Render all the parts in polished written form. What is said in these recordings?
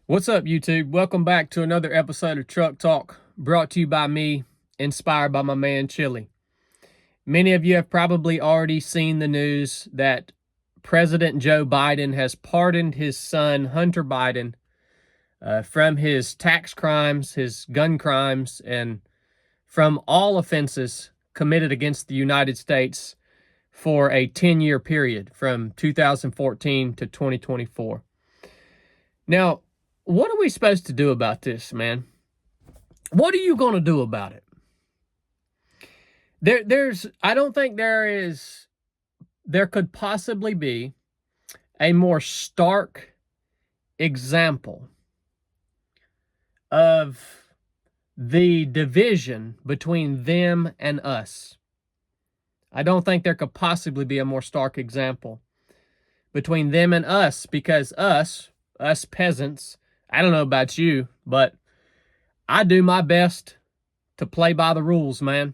What's up, YouTube? Welcome back to another episode of Truck Talk, brought to you by me, inspired by my man Chili. Many of you have probably already seen the news that President Joe Biden has pardoned his son, Hunter Biden, from his tax crimes, his gun crimes, and from all offenses committed against the United States for a 10-year period from 2014 to 2024. Now, what are we supposed to do about this, man? What are you going to do about it? I don't think there could possibly be a more stark example of the division between them and us. I don't think there could possibly be a more stark example between them and us, because us peasants, I don't know about you, but I do my best to play by the rules, man.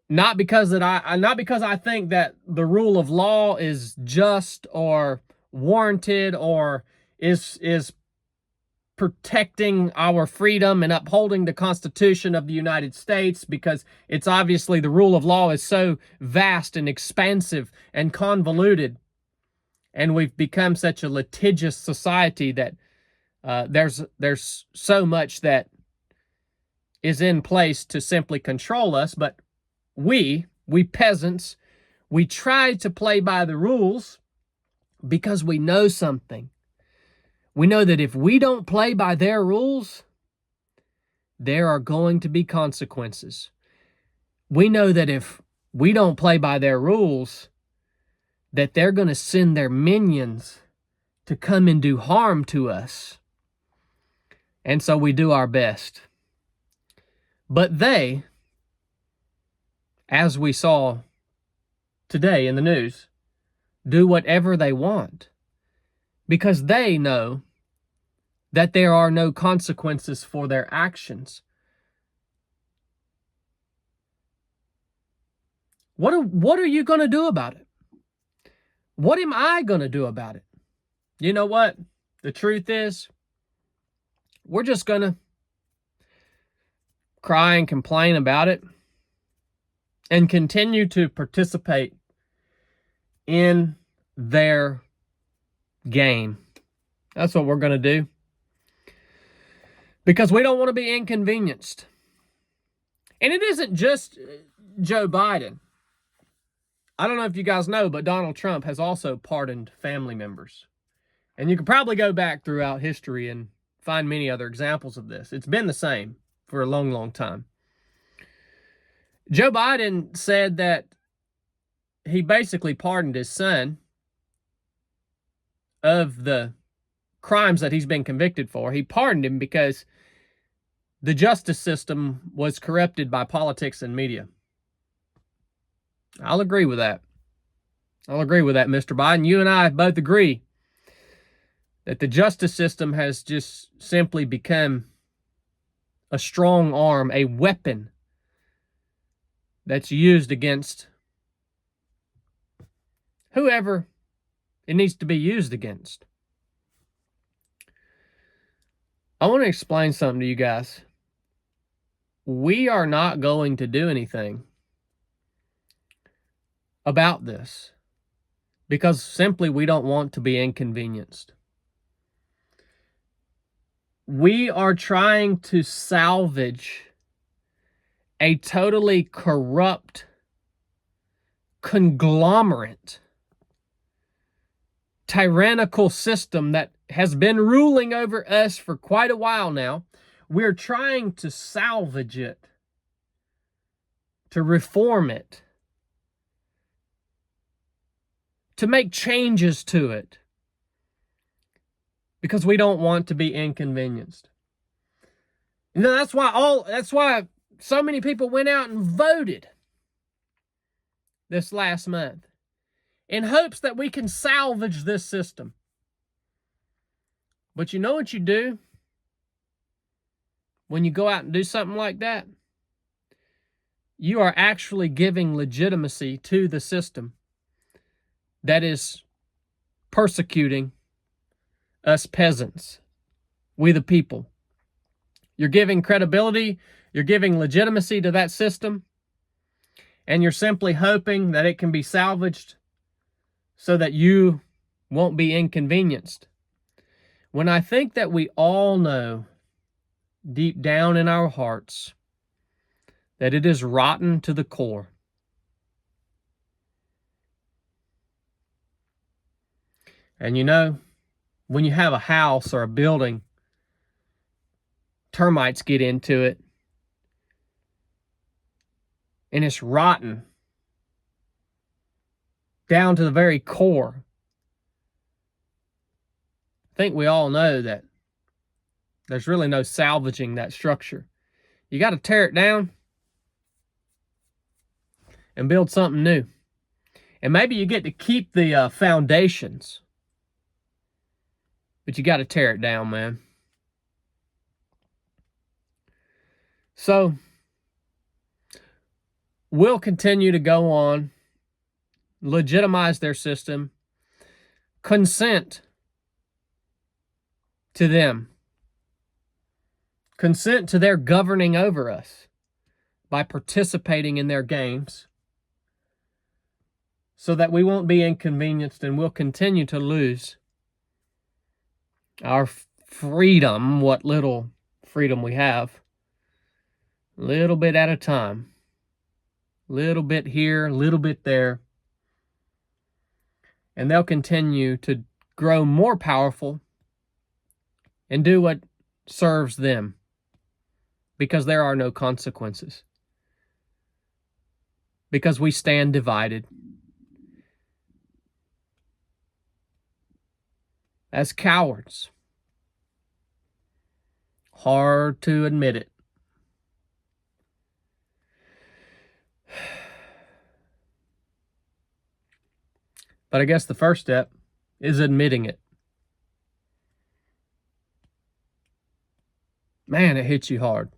Not because I think that the rule of law is just or warranted or is protecting our freedom and upholding the Constitution of the United States, because it's obviously the rule of law is so vast and expansive and convoluted, and we've become such a litigious society that there's so much that is in place to simply control us. But we peasants, we try to play by the rules because we know something. We know that if we don't play by their rules, there are going to be consequences. We know that if we don't play by their rules, that they're going to send their minions to come and do harm to us. And so we do our best. But they, as we saw today in the news, do whatever they want because they know that there are no consequences for their actions. What are you going to do about it? What am I going to do about it? You know what? The truth is, we're just going to cry and complain about it and continue to participate in their game. That's what we're going to do. Because we don't want to be inconvenienced. And it isn't just Joe Biden. I don't know if you guys know, but Donald Trump has also pardoned family members. And you could probably go back throughout history and find many other examples of this. It's been the same for a long, long time. Joe Biden said that he basically pardoned his son of the crimes that he's been convicted for. He pardoned him because the justice system was corrupted by politics and media. I'll agree with that. I'll agree with that, Mr. Biden. You and I both agree that the justice system has just simply become a strong arm, a weapon that's used against whoever it needs to be used against. I want to explain something to you guys. We are not going to do anything about this because simply we don't want to be inconvenienced. We are trying to salvage a totally corrupt conglomerate, tyrannical system that has been ruling over us for quite a while now. We're trying to salvage it, to reform it, to make changes to it, because we don't want to be inconvenienced. You know, that's why so many people went out and voted this last month in hopes that we can salvage this system. But you know what you do when you go out and do something like that? You are actually giving legitimacy to the system that is persecuting us peasants, we the people. You're giving credibility, you're giving legitimacy to that system, and you're simply hoping that it can be salvaged so that you won't be inconvenienced. When I think that we all know deep down in our hearts that it is rotten to the core. And you know, when you have a house or a building, termites get into it, and it's rotten down to the very core. I think we all know that there's really no salvaging that structure. You got to tear it down and build something new. And maybe you get to keep the foundations, but you got to tear it down, man. So we'll continue to go on, legitimize their system, consent to them, consent to their governing over us by participating in their games, so that we won't be inconvenienced and we'll continue to lose our freedom, what little freedom we have, a little bit at a time, little bit here, a little bit there. And they'll continue to grow more powerful and do what serves them, because there are no consequences, because we stand divided. As cowards. Hard to admit it. But I guess the first step is admitting it. Man, it hits you hard.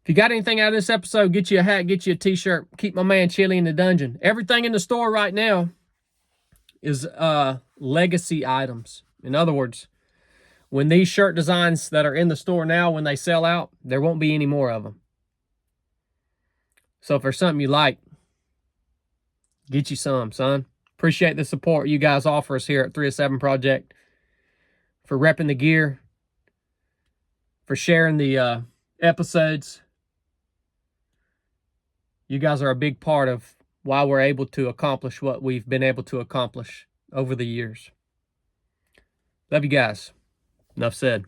If you got anything out of this episode, get you a hat, get you a t-shirt. Keep my man Chili in the dungeon. Everything in the store right now is legacy items. In other words, when these shirt designs that are in the store now, when they sell out, there won't be any more of them. So if there's something you like, get you some, son. Appreciate the support you guys offer us here at 307 Project, for repping the gear, for sharing the episodes. You guys are a big part of why we're able to accomplish what we've been able to accomplish over the years. Love you guys. Enough said.